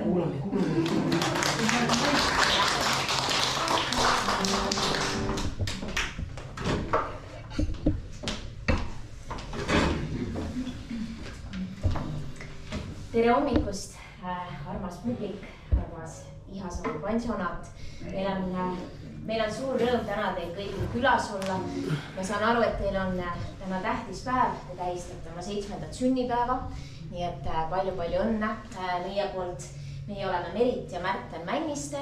kuulame. Tere hommikust, armas publik, armas Ihasalu pansionaat. Meil on suur rõõm täna teil kõigil külas olla. Ma saan aru, et teil on täna tähtis päev. Te tähistate oma 7. sünnipäeva. Nii et palju õnne meie poolt. Meie oleme Merit ja Märten Männiste.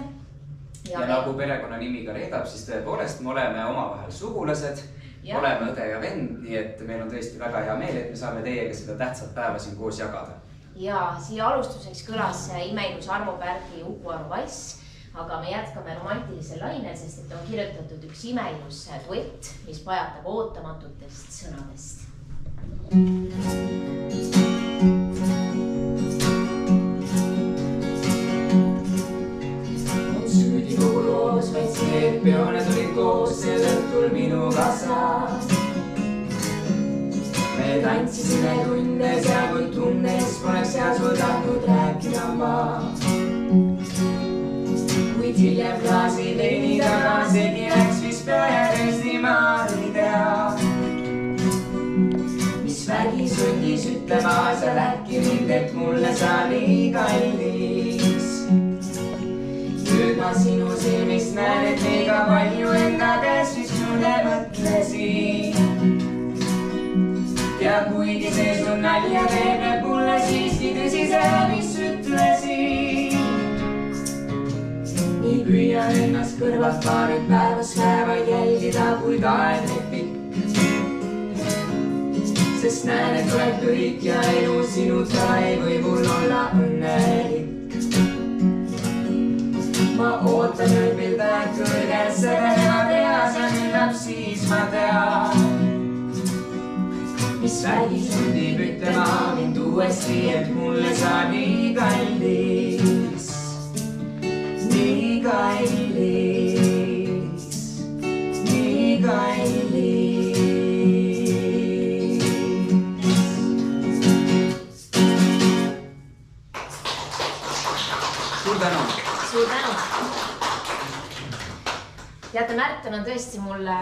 Ja nagu perekonna nimi ka reedab, siis tõepoolest me oleme omavahel sugulased. Oleme õde ja vend, nii et meil on tõesti väga hea meel, et me saame teiega seda tähtsat päeva siin koos jagada. Ja siia alustuseks kõlas imeilus Arvo Pärdi Uku Aru vass, aga me jätkame romantilisel lainel, sest et on kirjutatud üks imeilus duett, mis pajatab ootamatutest sõnadest. On süüdi kogu loos, vaid see, et peoned olid koos, see õhtul minuga saad. Me tantsisime tundes ja kui tunnes poleks hea sul tahtnud rääkida ma. Kuid hiljem klaasi veini taga segi läks vist pea ja tõesti ma ei tea. Mis vägi sundis ütlema sa lähki mind, et mulle sa nii kallis. Nüüd ma sinu silmist näen, et liiga palju enda käes vist sulle mõtlesin. Ja kuigi see sun nalja teeb, et mulle siiski tõsise, mis ütlesin. Nii püüan ennast kõrvalt paarid päevas päevaid jälgida, kuid aeg pikk. Sest näen, et oled kõik ja elu sinuta ei või mul olla õnnelik. Ma ootan ööbil tähed kõrgel, seda tema peas ja küllap siis ma tean. Mis vägi sundib ütlema mind uuesti, et mulle sa nii kallis. Nii kallis, nii kallis. Suur tänu! Suur tänu! Teate, Märten on tõesti mulle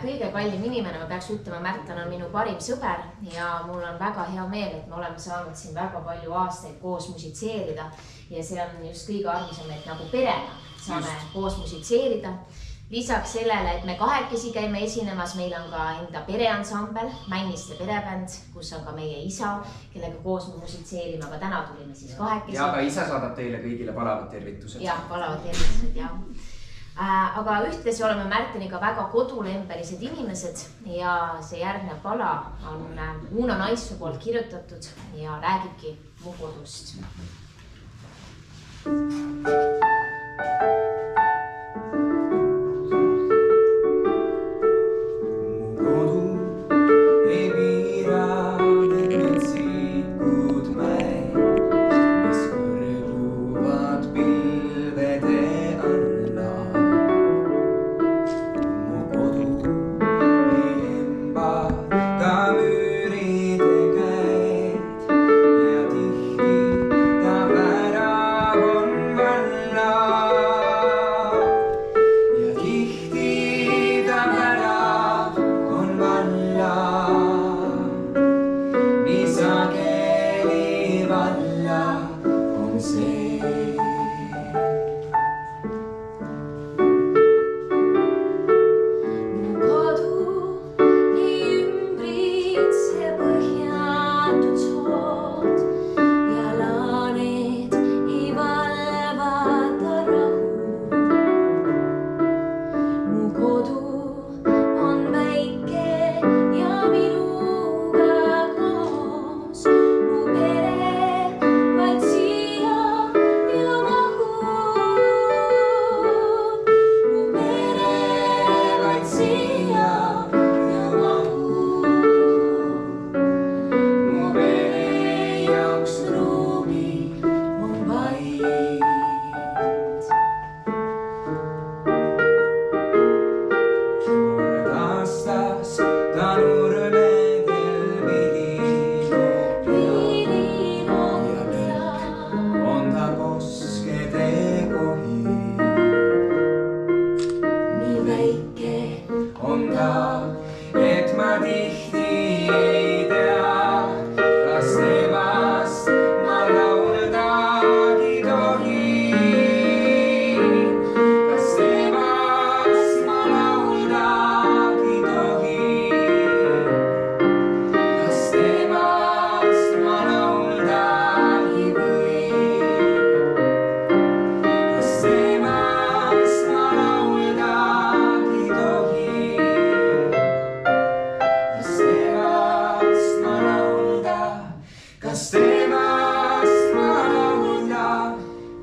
kõige kallim inimene, ma peaks ütlema, Märten on minu parim sõber ja mul on väga hea meel, et me oleme saanud siin väga palju aastaid koos musitseerida ja see on just kõige armsam, et nagu perena saame koos musitseerida. Lisaks sellele, et me kahekesi käime esinemas, meil on ka enda pereansambel, Männiste perebänd, kus on ka meie isa, kellega koos me musitseerime, aga täna tulime siis kahekesi. Ja ka isa saadab teile kõigile palavad tervitused. Ja, palavad tervitused, jah. Aga ühtlasi oleme Märteniga väga kodulembelised inimesed ja see järgnev pala on Uno Naissoo poolt kirjutatud ja räägibki mu kodust. Ja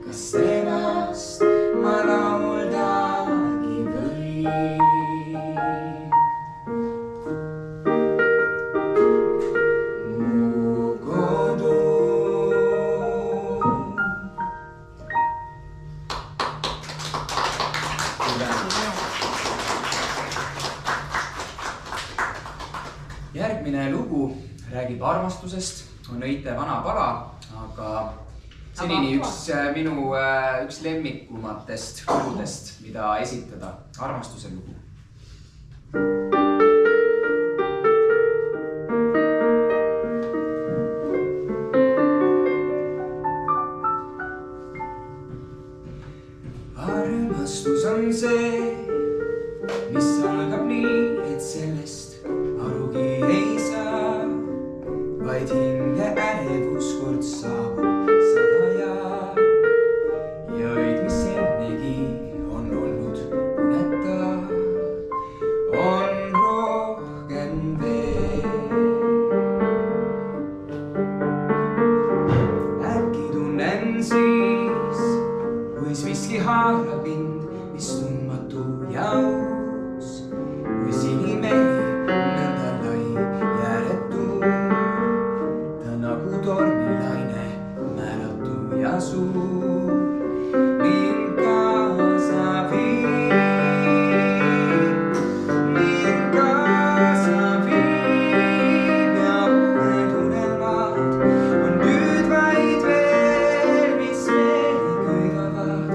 kas temast ma lauldagi võin? Mu kodu. Järgmine lugu räägib armastusest, on õite vana pala, aga senini üks lemmikumatest lugudest, mida esitada, armastuse lugu. Armastus on see, mis algab nii, et sellest arugi ei saa, vaid hinge ärevus kord saabub sada ja öid, mis ennegi on olnud uneta, on rohkem veel. Äkki tunnen siis, kuis viski haarab mind, mis tundmatu jaus, kui sinimeri nõnda lai jääretu, ta nagu tormilaine määratu ja suur, mind kaasa viib, ja uued unelmad on nüüd vaid veel, mis meeli köidavad,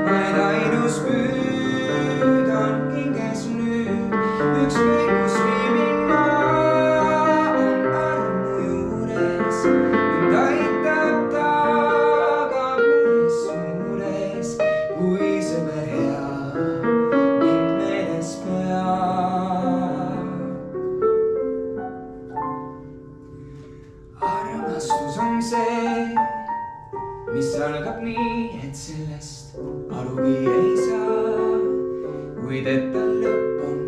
vaid ainus püüd on hinges nüüd, ükskõik kus viibin ma, on armu juures, mind aitab tagab mõnes suures, kui sõber hea mind meeles peab. Armastus on see, mis algab nii, et sellest arugi ei saa, kuid et tal lõpp on,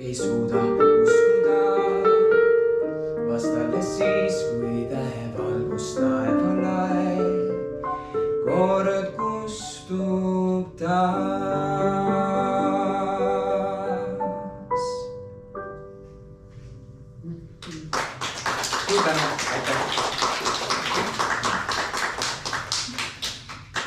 ei suuda uskuda, vast alles siis, kui tähevalgus taeval aeg kord kustub taas. Suur tänu, aitäh!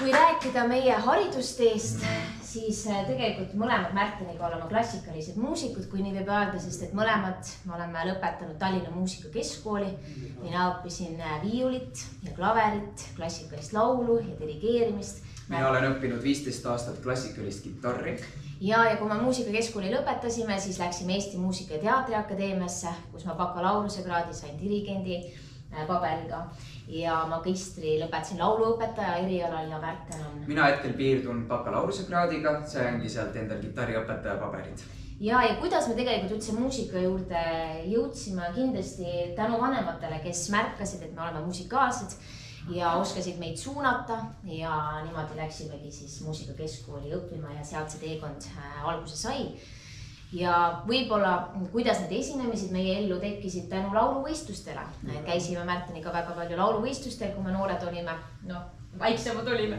Kui rääkida meie haridusteest, siis tegelikult mõlemad Märteniga oleme klassikalised muusikud, kui nii võib öelda, sest et mõlemad me oleme lõpetanud Tallinna Muusikakeskkooli. Mina õppisin viiulit ja klaverit, klassikalist laulu ja dirigeerimist. Mina olen õppinud 15 aastat klassikalist kitarri. Ja kui me muusikakeskkooli lõpetasime, siis läksime Eesti Muusika- ja Teatriakadeemiasse, kus ma bakalaureusekraadi sain dirigendi paberiga ja magistri lõpetasin lauluõpetaja erialal ja Märten on... Mina hetkel piirdun bakalaureusekraadiga, saingi sealt endal kitarriõpetaja paberid. Ja kuidas me tegelikult üldse muusika juurde jõudsime, kindlasti tänu vanematele, kes märkasid, et me oleme musikaalsed ja oskasid meid suunata ja niimoodi läksimegi siis muusikakeskkooli õppima ja sealt see teekond alguse sai. Ja võib-olla, kuidas need esinemised meie ellu tekkisid tänu lauluvõistlustele. Käisime Märteniga väga palju lauluvõistlustel, kui me noored olime, vaiksemad olime.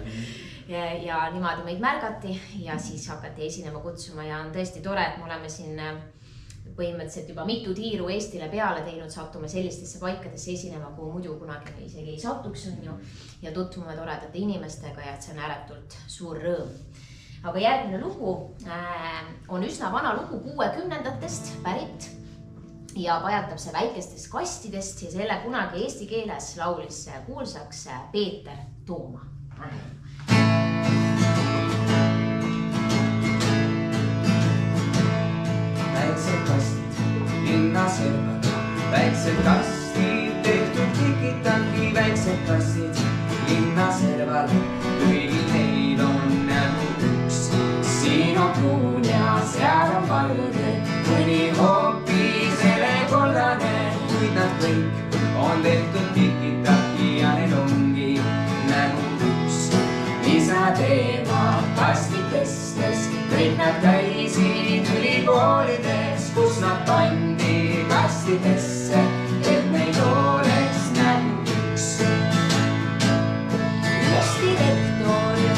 Ja niimoodi meid märgati ja siis hakati esinema kutsuma ja on tõesti tore, et me oleme siin põhimõtteliselt juba mitu tiiru Eestile peale teinud, sattume sellistesse paikadesse esinema, kuhu muidu kunagi isegi ei satuks ja tutvume toredate inimestega ja et see on ääretult suur rõõm. Aga järgmine lugu on üsna vana lugu 60-ndatest pärit ja pajatab see väikestest kastidest ja selle kunagi eesti keeles laulis kuulsaks Peeter Tooma. Väiksed kastid, linnaservad, väiksed kastid, tehtud tikitaki, väiksed kastid, linnaserval, kõigil neil on nägu üks. Siin on pruun ja seal on valge, mõni hoopis helekollane, kuid nad kõik on tehtud tikitaki ja neil ongi nägu üks. Isa teemad kastikestes, kõik nad käisid ülikoolides, kus nad pandi kastidesse, et neil oleks nägu üks. Üks direktor ja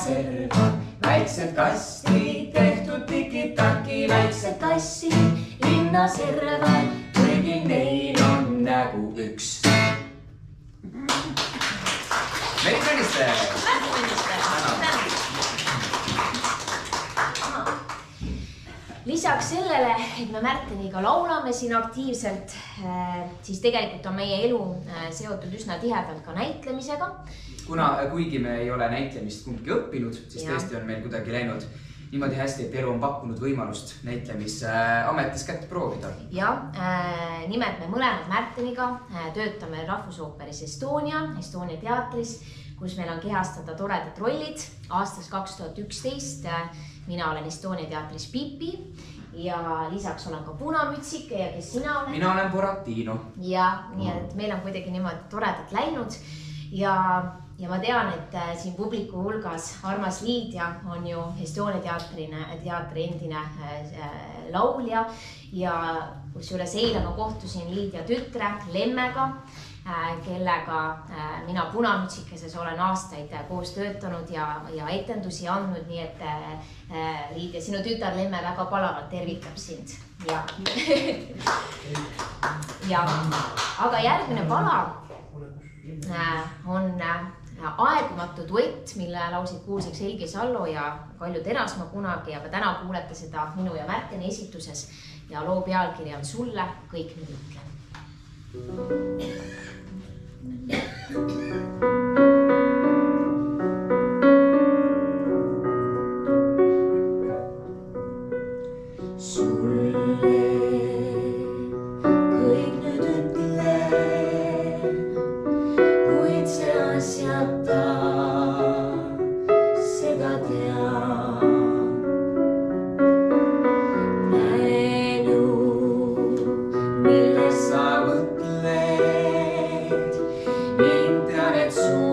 linnaservad, väiksed kastid, tehtud tiki-taki, väiksed kassid, linnaservad, kõigil neil on nägu üks. Merry Tõniste! Lisaks sellele, et me Märteniga laulame siin aktiivselt, siis tegelikult on meie elu seotud üsna tihedalt ka näitlemisega. Kuigi me ei ole näitlemist kumbki õppinud, siis tõesti on meil kuidagi läinud niimoodi hästi, et elu on pakkunud võimalust näitlemisametis kätt proovida. Ja nimelt me mõlemad Märteniga töötame Rahvusooperis Estonia teatris, kus meil on kehastada toredad rollid. Aastast 2011 mina olen Estonia teatris Pipi ja lisaks olen ka Punamütsike ja kes sina oled? Mina olen Boratino. Ja nii, et meil on kuidagi niimoodi toredad läinud ja ma tean, et siin publiku hulgas armas Liidia on ju Estonia teatri endine laulja ja kusjuures eile ma kohtusin Liidia tütre Lemmega, kellega mina Punamütsikeses olen aastaid koos töötanud ja etendusi andnud, nii et Liidia, sinu tütar Lemme väga palavalt tervitab sind. Aga järgmine pala on aegumatu duett, mille laulsid kuulsaks Helgi Sallo ja Kalju Terasmaa kunagi, aga täna kuulete seda minu ja Märteni esituses ja loo pealkiri on Sulle kõik nüüd ütlen. Sa mõtled, mind tean, et su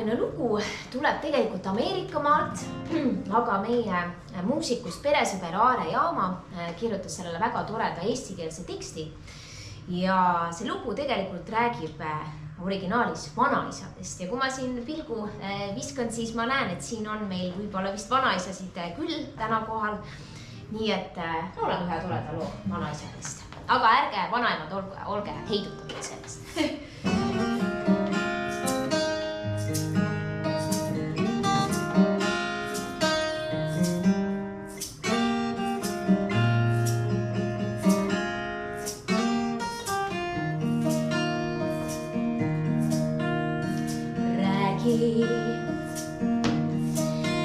Järgmine lugu tuleb tegelikult Ameerika maalt, aga meie muusikust peresõber Aare Jaama kirjutas sellele väga toreda eestikeelse teksti. Ja see lugu tegelikult räägib originaalis vanaisadest ja kui ma siin pilgu viskan, siis ma näen, et siin on meil võib-olla vist vanaisasid küll täna kohal. Nii et laulame ühe toreda loo vanaisadest, aga ärge vanaemad olge heidutatud sellest.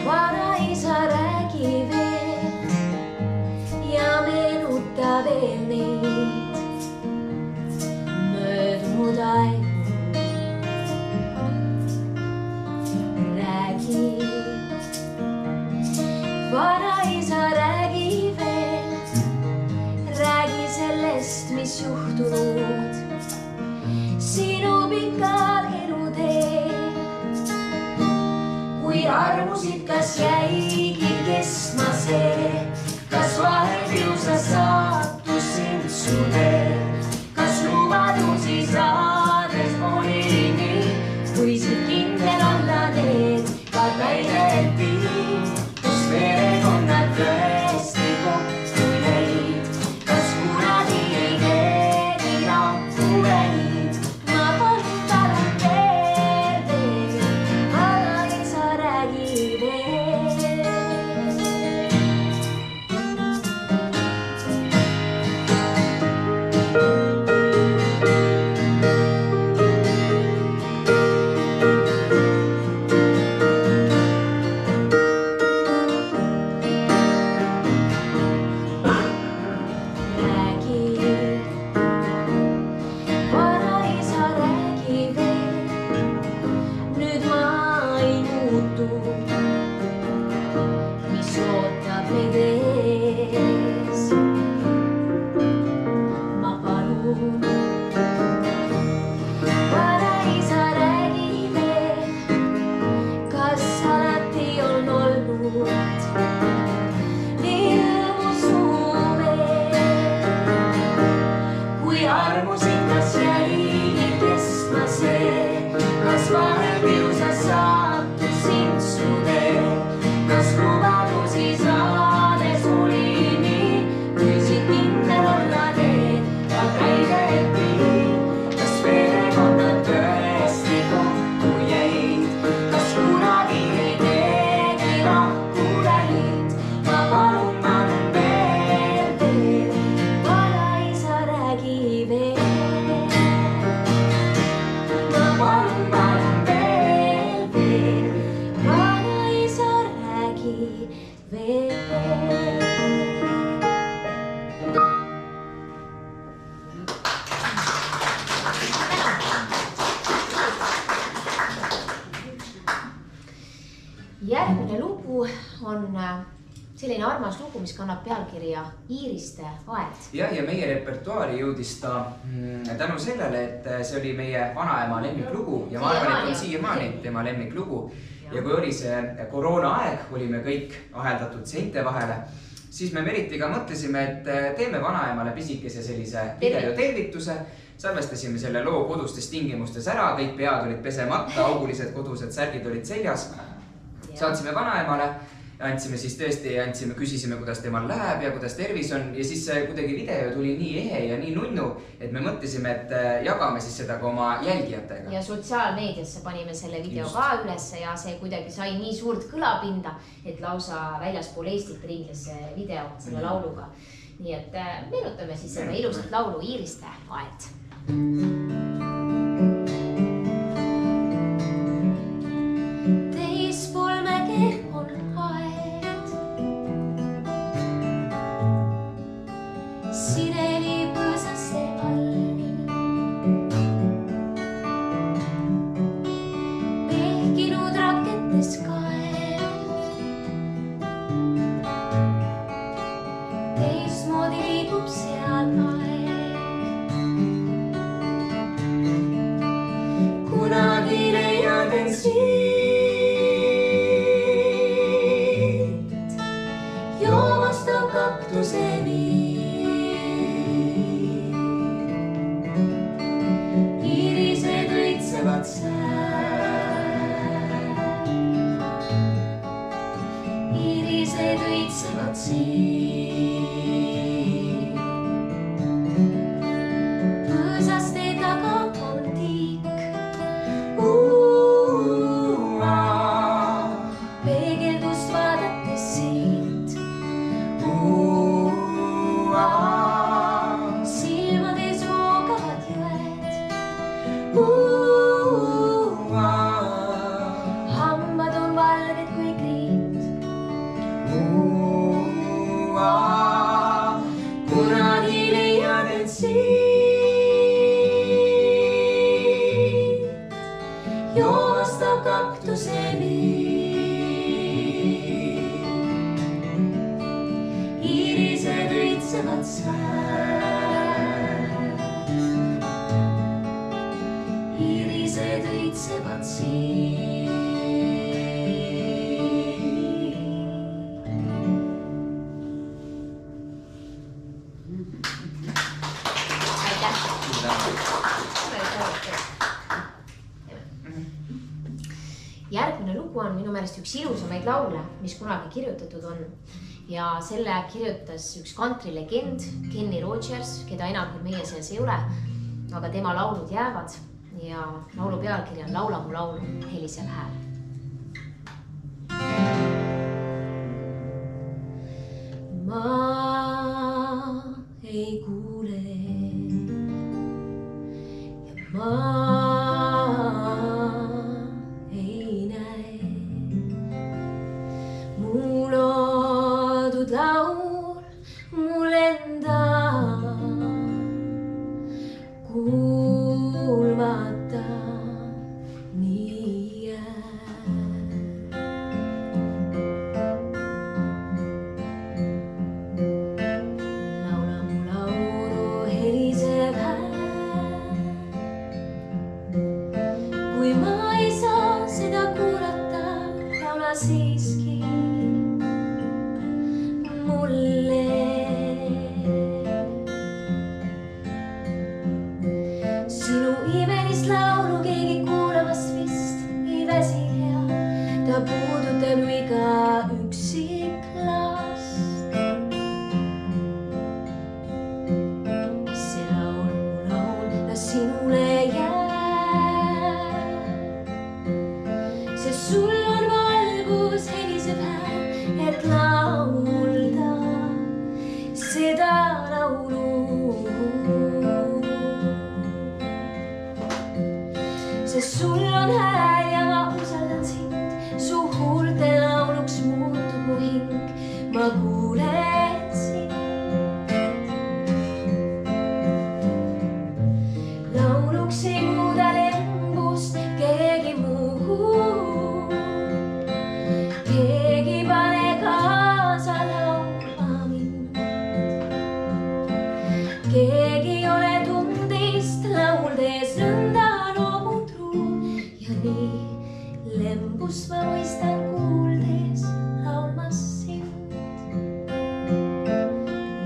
Vanaisa räägi veel ja meenuta veel neid möödunud aegu. Räägi, vanaisa räägi veel, räägi sellest, mis juhtunud sinu pikal eluteel. Kui armusid, kas jäigi kestma see, kas vahel kiusas saatus sind su teel, kas lubadusi saades oli nii, võisid kindel olla need ka täideti, kus perekonnad tõesti kokku jäid, kas kunagi ei keegi nakku väid. Ma palun veel, vanaisa räägi veel. Järgmine lugu on selline armas lugu, mis kannab pealkirja Iiriste aed. Ja meie repertuaari jõudis ta tänu sellele, et see oli meie vanaema lemmiklugu ja ma arvan, et on siiamaani tema lemmiklugu. Ja kui oli see koroona aeg, olime kõik aheldatud seinte vahele, siis me Meritiga mõtlesime, et teeme vanaemale pisikese sellise videotervituse. Salvestasime selle loo kodustes tingimustes ära, kõik pead olid pesemata, augulised kodused särgid olid seljas. Saatsime vanaemale, küsisime, kuidas temal läheb ja kuidas tervis on. Ja siis kuidagi video tuli nii ehe ja nii nunnu, et me mõtlesime, et jagame siis seda ka oma jälgijatega. Ja sotsiaalmeediasse panime selle video ka ülesse ja see kuidagi sai nii suurt kõlapinda, et lausa väljaspool Eestit ringles see video selle lauluga. Nii et meenutame siis seda ilusat laulu Iiriste aed. Teispool mäge on aed, sineli põõsaste all, pehkinud raketes kael, teismoodi liigub seal aeg. Kunagi leiad end siin Irised õitsevad siin. Põõsaste taga on tiik. Peegeldust vaadates siit. Silmades voogavad jõed. Hambad on valged kui kriit. Kunagi leiad end siit. Joostab kaktuse viin. Irised õitsevad sääl. Irised õitsevad siin. Järgmine lugu on minu meelest üks ilusamaid laule, mis kunagi kirjutatud on. Ja selle kirjutas üks kantrilegend, Kenny Rogers, keda enam küll meie seas ei ole, aga tema laulud jäävad ja laulu pealkiri on Laula mu laulu helisev hääl. Ma ei kuule ja ma ei näe. Mu loodud laul mul enda kuulmata nii jääb. Laula mu laulu helisev hääl. Kui ma ei saa seda kuulata, laula siiski mulle. Sinu imelist laulu keegi kuulamast vist ei väsi hea. Ta puudutab ju iga üksik last. See laul, mu laul, las sinule jääb. Sest sul on valgus helisev hääl, et laulda seda laulu. Sest sul on hääl ja ma usaldan sind, su huulte lauluks muutub mu hing, ma kuulen sind. Lauluks ei muuda lembust keegi muu. Keegi pane kaasa laulma mind. Keegi ei ole tundist lauldes nõnda loomutruu. Ja nii lembust ma mõistan kuuldes laulmas sind.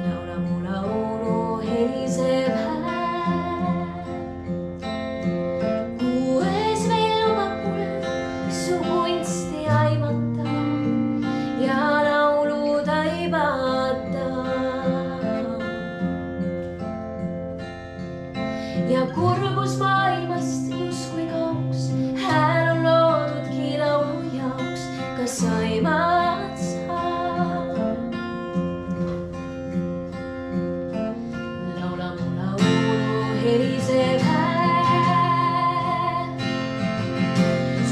Laula mu laulu helisev hääl. Kuues veel lubab mulle su kunsti aimata ja laulu taibata. Ja kurbus maailmast justkui kauks, hääl on loodudki laulu jaoks, kas aimad sa? Laula mu laulu helisev hääl.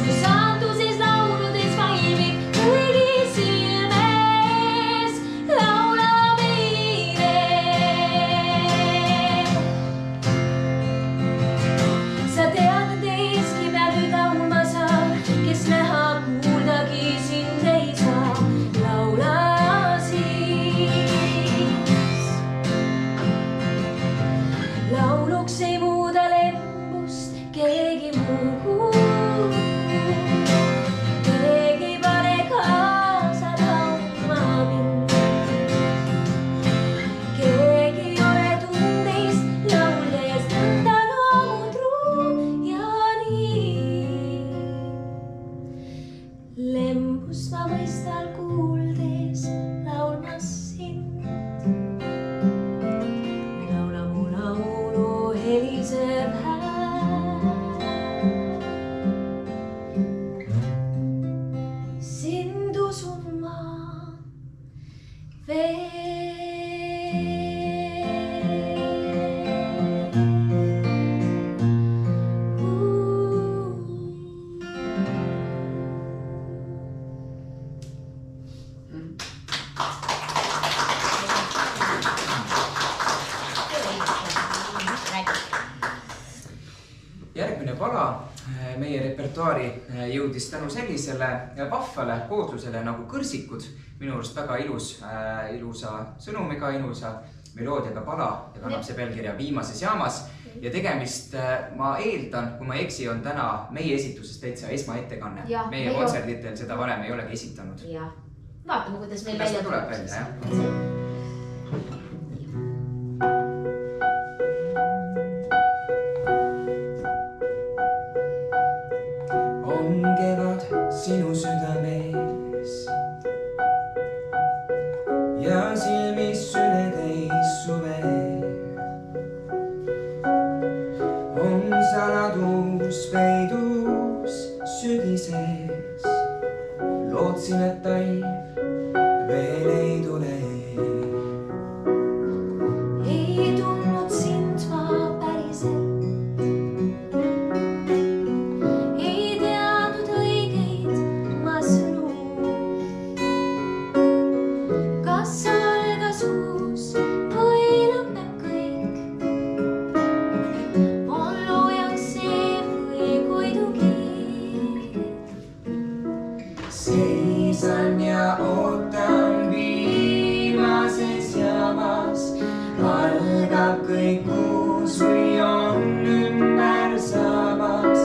Su saatuses lauludes valmib kõigi silmes, laula meile. Sa tead, pala meie repertuaari jõudis tänu sellisele vahvale kooslusele nagu Kõrsikud. Minu arust väga ilusa sõnumiga, ilusa meloodiaga pala ja kannab see pealkirja Viimases jaamas. Ja tegemist, ma eeldan, kui ma eksi, on täna meie esituses täitsa esmaettekanne. Meie kontserditel seda varem ei olegi esitanud. Ja, vaatame, kuidas meil välja tuleb välja, jah. On kevad sinu südames ja silmis sünetäis suve. On saladus peidus sügises, lootsin, et talv veel ei tule. Ei tundnud sind ma päriselt, ei teadnud õigeid ma sõnu. Kas algas uus või lõpeb kõik, on loojaks see või kuidugi. Seisan ja ootan viimases jaamas, algab kõik uus või on ümber saamas.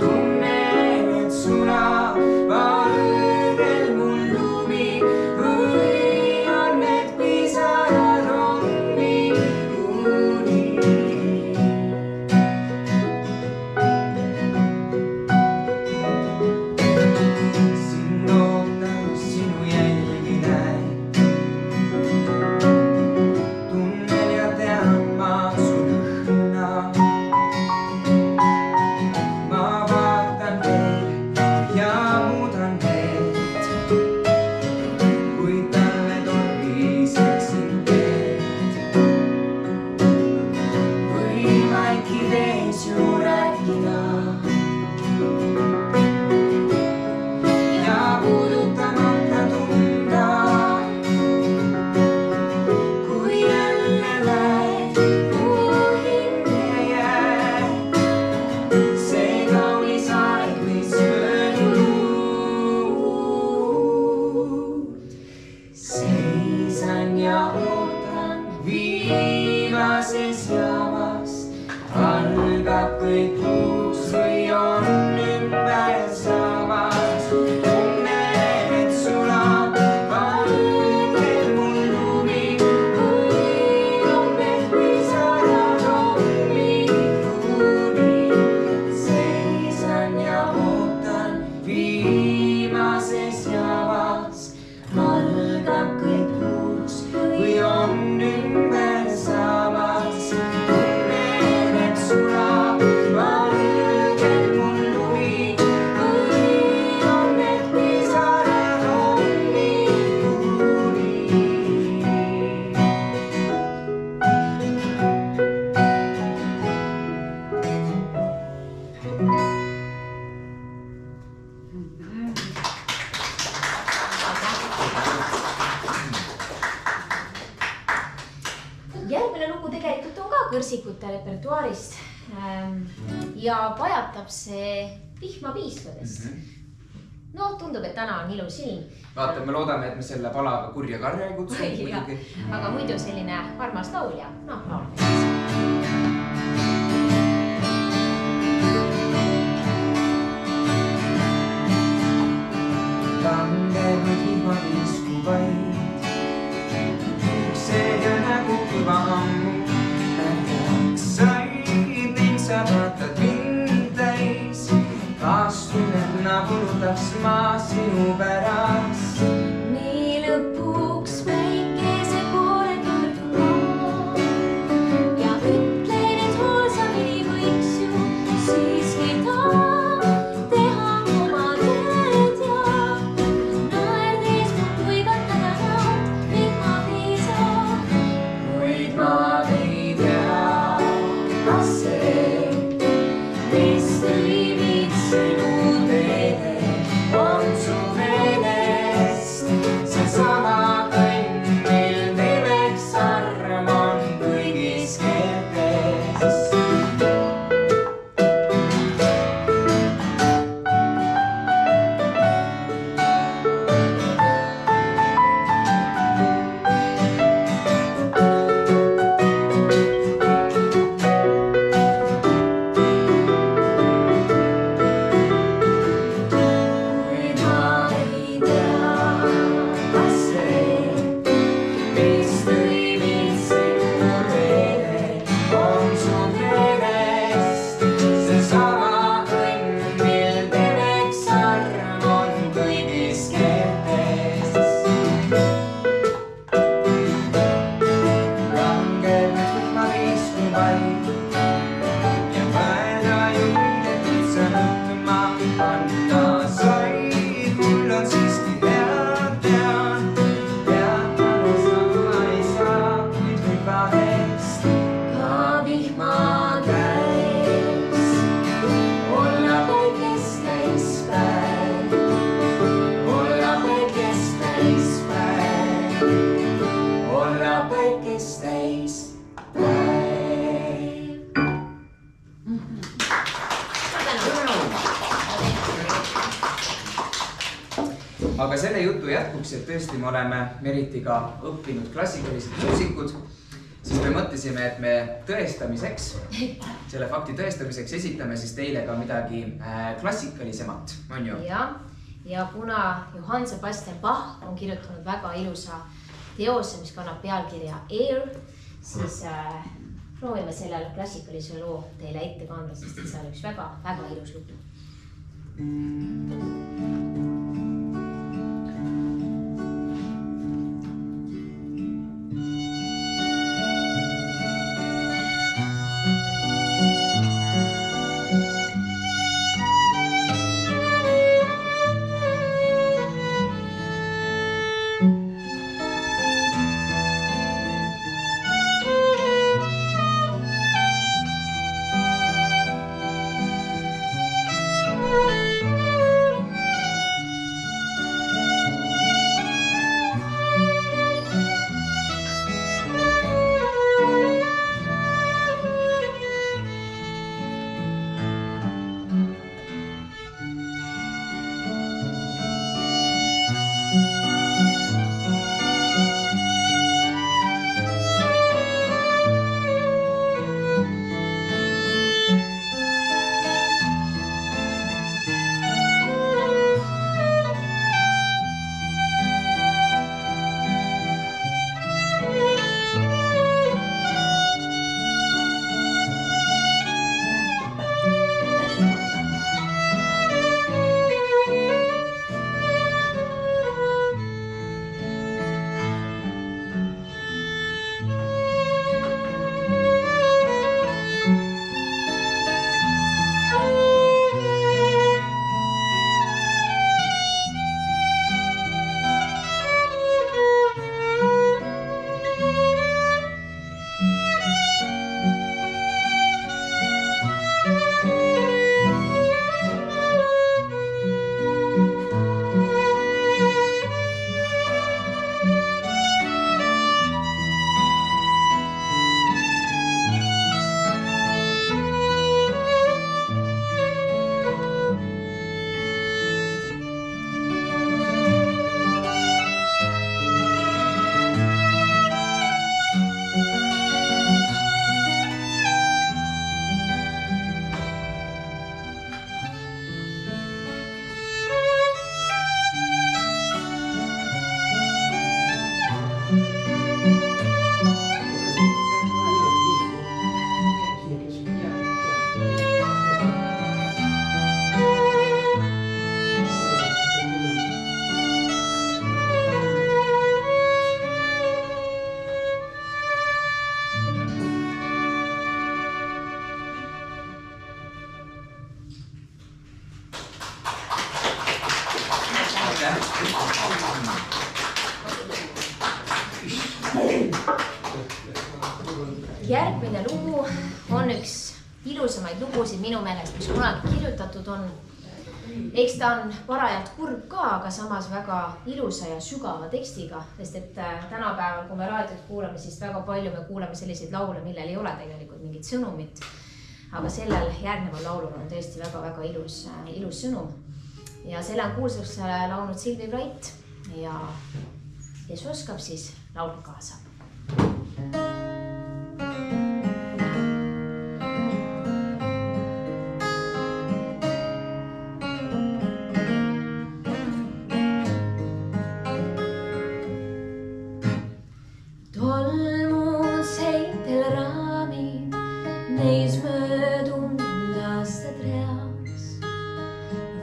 Tunnen, et sulab valgel mul lumi või on need pisarad hommikuni. Sind ootan, sinu jälgi näen. Tunnen ja tean ma su lõhna. Ma vaatan veel ja muudan meelt, kuid talle torgiseksin teed. Või vaikides ju rääkida ja puudutamata tunda, kui jälle lähed mu hinge jääd. See kaunis aeg, mis möödunud. Seisan ja ootan viimases jaamas, algab kõik uus või on ümber saamas. Tunnen, et sulab valgel mul lumi või on need pisarad hommikuni. Seisan ja ootan viimases jaamas, algab kõik uus või on ümber saamas. Tunnen, et sulab valgel mul lumi või on need pisarad hommikuni. Järgmine lugu tegelikult on ka Kõrsikute repertuaarist ja pajatab see vihma piiskadest. No, tundub, et täna on ilus ilm. Vaata, me loodame, et me selle palaga kurja karja ei kutsu. Aga muidu selline armas laulja. No, laulame. Langenud vihmapiisku vaid, uksed ja nägu juba ammu said ning sa vaatad mind täis. Taas tunnen, nagu lutaks ma sinu pärast. Nii lõpuks väikese poole pöördun ma ja ütlen, et hoolsamini võiks ju siiski ta teha oma tööd ja naerdes mul tuigatada näod vihmapiisa. Kuid ma ei tea, kas see, mis tõi mind sinu teele, on su meele. aga selle jutu jätkuks, et tõesti me oleme Meritiga õppinud klassikalised muusikud, siis me mõtlesime, et me tõestamiseks, selle fakti tõestamiseks esitame siis teile ka midagi klassikalisemat, on ju? Ja kuna Johann Sebastian Bach on kirjutanud väga ilusa teose, mis kannab pealkirja Air, siis proovime sellele klassikalise loo teile ette kanda, sest see on üks väga ilus lugu. Järgmine lugu on üks ilusamaid lugusid minu meelest, mis kunagi kirjutatud on. Eks ta on parajalt kurb ka, aga samas väga ilusa ja sügava tekstiga, sest et tänapäeval, kui me raadiot kuulame, siis väga palju me kuuleme selliseid laule, millel ei ole tegelikult mingit sõnumit. Aga sellel järgneval laulul on tõesti väga ilus sõnum. Ja selle on kuulsaks laulnud Silvi Vrait ja kes oskab, siis laulab kaasa.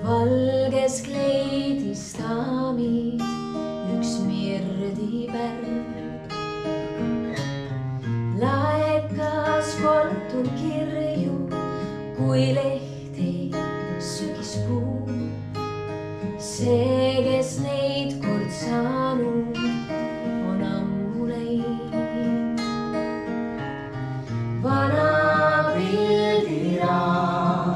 Valges kleidis daamid, üks mirdipärg. Laekas kortul kirju, kui lehti sügispuu. See, kes neid kord saanud, on ammu läinud. Vana pildiraam,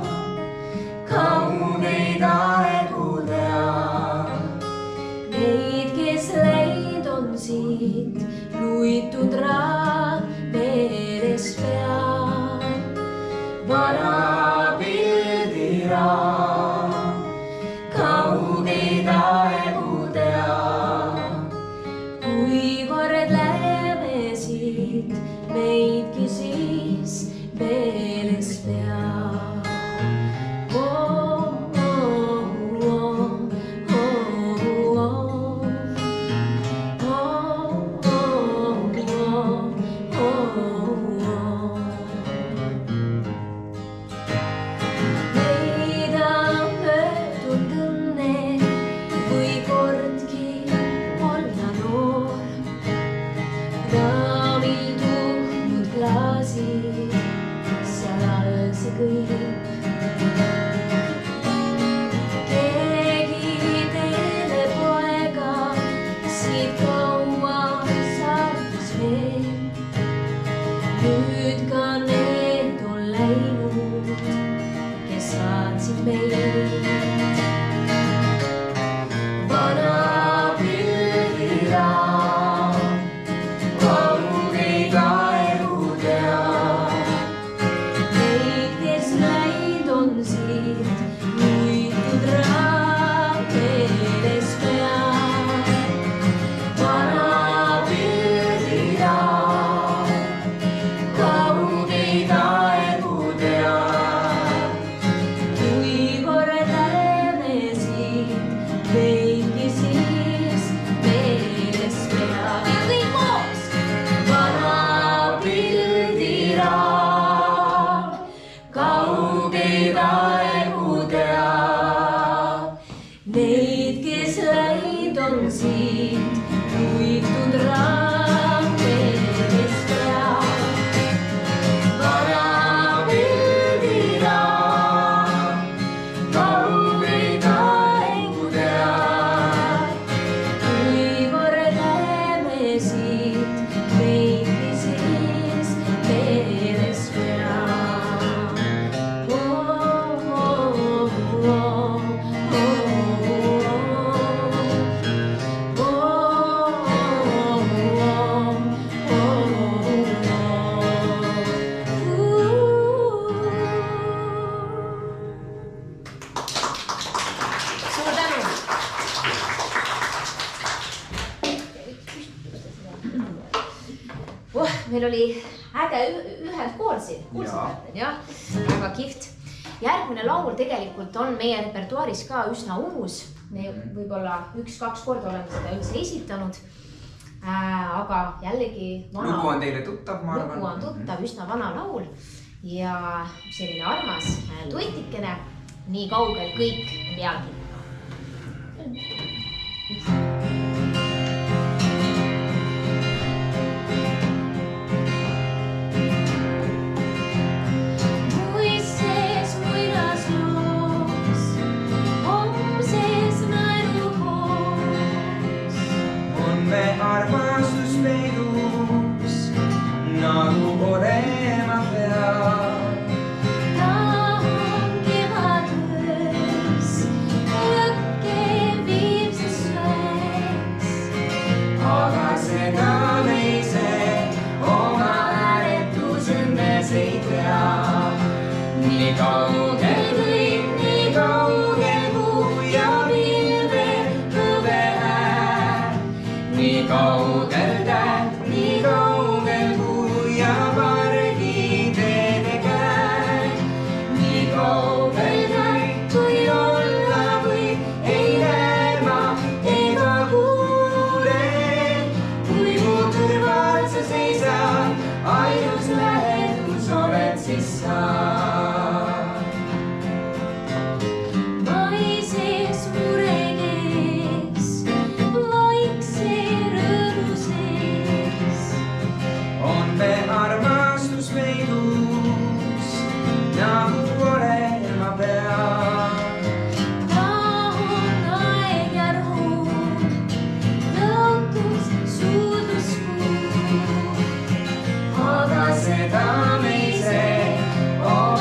kauneid aegu teab. Neid, kes läinud on siit, luitud raam meeles peab. Vana pildiraam. siit meidki siis meeles peab. Nüüd ka need on läinud, kes saatsid meid. Vana pildiraam, kaugeid aegu teab. Neid, kes läinud on siit, nuitud raam meeles peab. Vana pildiraam, kaugeid aegu teab. Kui kord läheme siit, meidki siis meeles peab. Ja kõik koos! Vana pildiraam, kaugeid aegu teab. Neid, kes läinud on siit, nuitud raam meeles peab. Vana pildiraam, kaugeid aegu teab. Kui kord läheme siit, meidki siis meeles peab. Suur tänu! Meil oli äge ühendkoor siin, kuulsite, jah, väga kihvt. Järgmine laul tegelikult on meie repertuaaris ka üsna uus. Me võib-olla 1-2 korda oleme seda üldse esitanud. Aga jällegi lugu on teile tuttav, ma arvan. Lugu on tuttav, üsna vana laul ja selline armas tuitikene, nii kaugel kõik peagi. Muises muinasloos, homses naerukoos on me armastus peidus, nagu olema peab. Ta on kevadöös, lõkke viimses söes. Aga seda me ise oma ääretusendes ei tea. Nii kaugel kõik, nii kaugel kuu ja pilve kõve hääl. Nii kaugel täht, nii kaugel kuu ja pargiteede käed. Nii kaugel kõik, kui olla võib, ei näe ma ega kuule. Kui mu kõrval sa seisad, ainus lähedus oled siis sa. Maises murekees, vaikse rõõmu sees. On me armastus meidus, nagu olema peab. Ta on aeg ja ruum, tõotus, suudluskuu. Aga seda me ise oma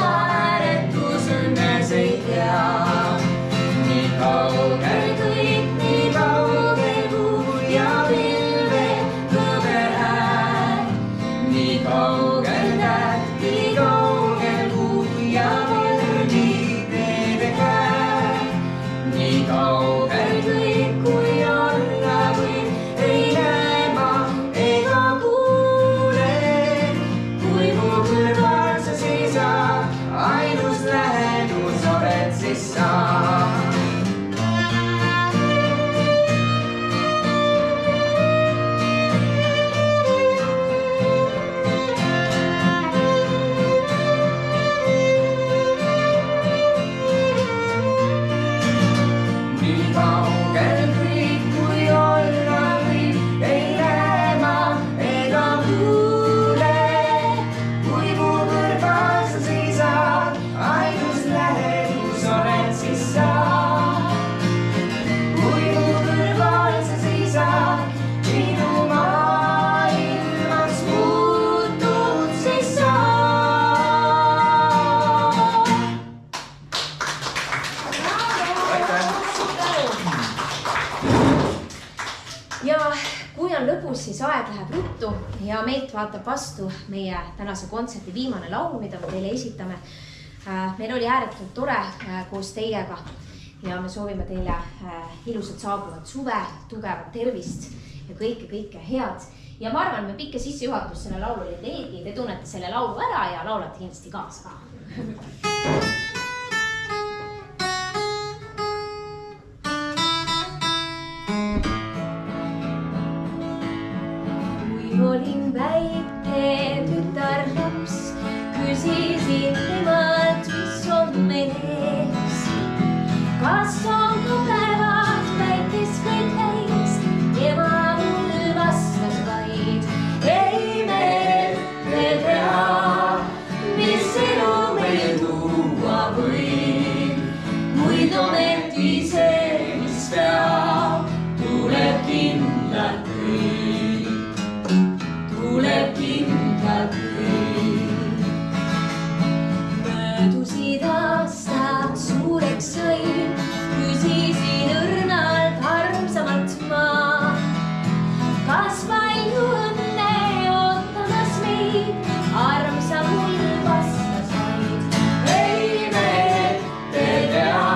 meilt vaatab vastu meie tänase kontserti viimane laul, mida me teile esitame. Meil oli ääretult tore koos teiega ja me soovime teile ilusat saabuvat suve, tugevat tervist ja kõike head. Ja ma arvan, me pikka sissejuhatust selle laulule teegi, te tunnete selle laulu ära ja laulate kindlasti kaasa ka. Olin väike tütarlaps, küsisin emalt, mis on meil ees. Kas on tugevad väikest või täis? Ema mul vastas vaid, ei me tea, mis elu meil tuua võib. Kuid ometi see, mis peab, tuleb kindlalt kõik. Tuleb kindlalt kõik. Möödusid aastad suureks sain, küsisin õrnalt armsamalt ma. Kas palju õnne ootamas meid, armsa mul vastas vaid. Ei me tea,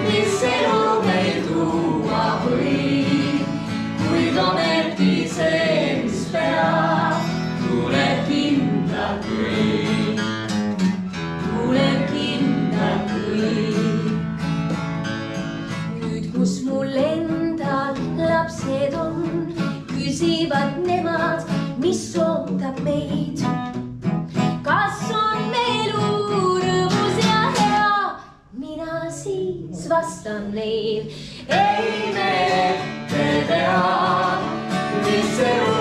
mis elu meil tuua võib, kuid ometi see, mis peab, tuleb kindlalt kõik. Tuleb kindlalt kõik. Nüüd, kus mul endal lapsed on, küsivad nemad, mis ootab meid. Kas on elu rõõmus ja hea? Mina siis vastan neil. Ei me tea, mis elu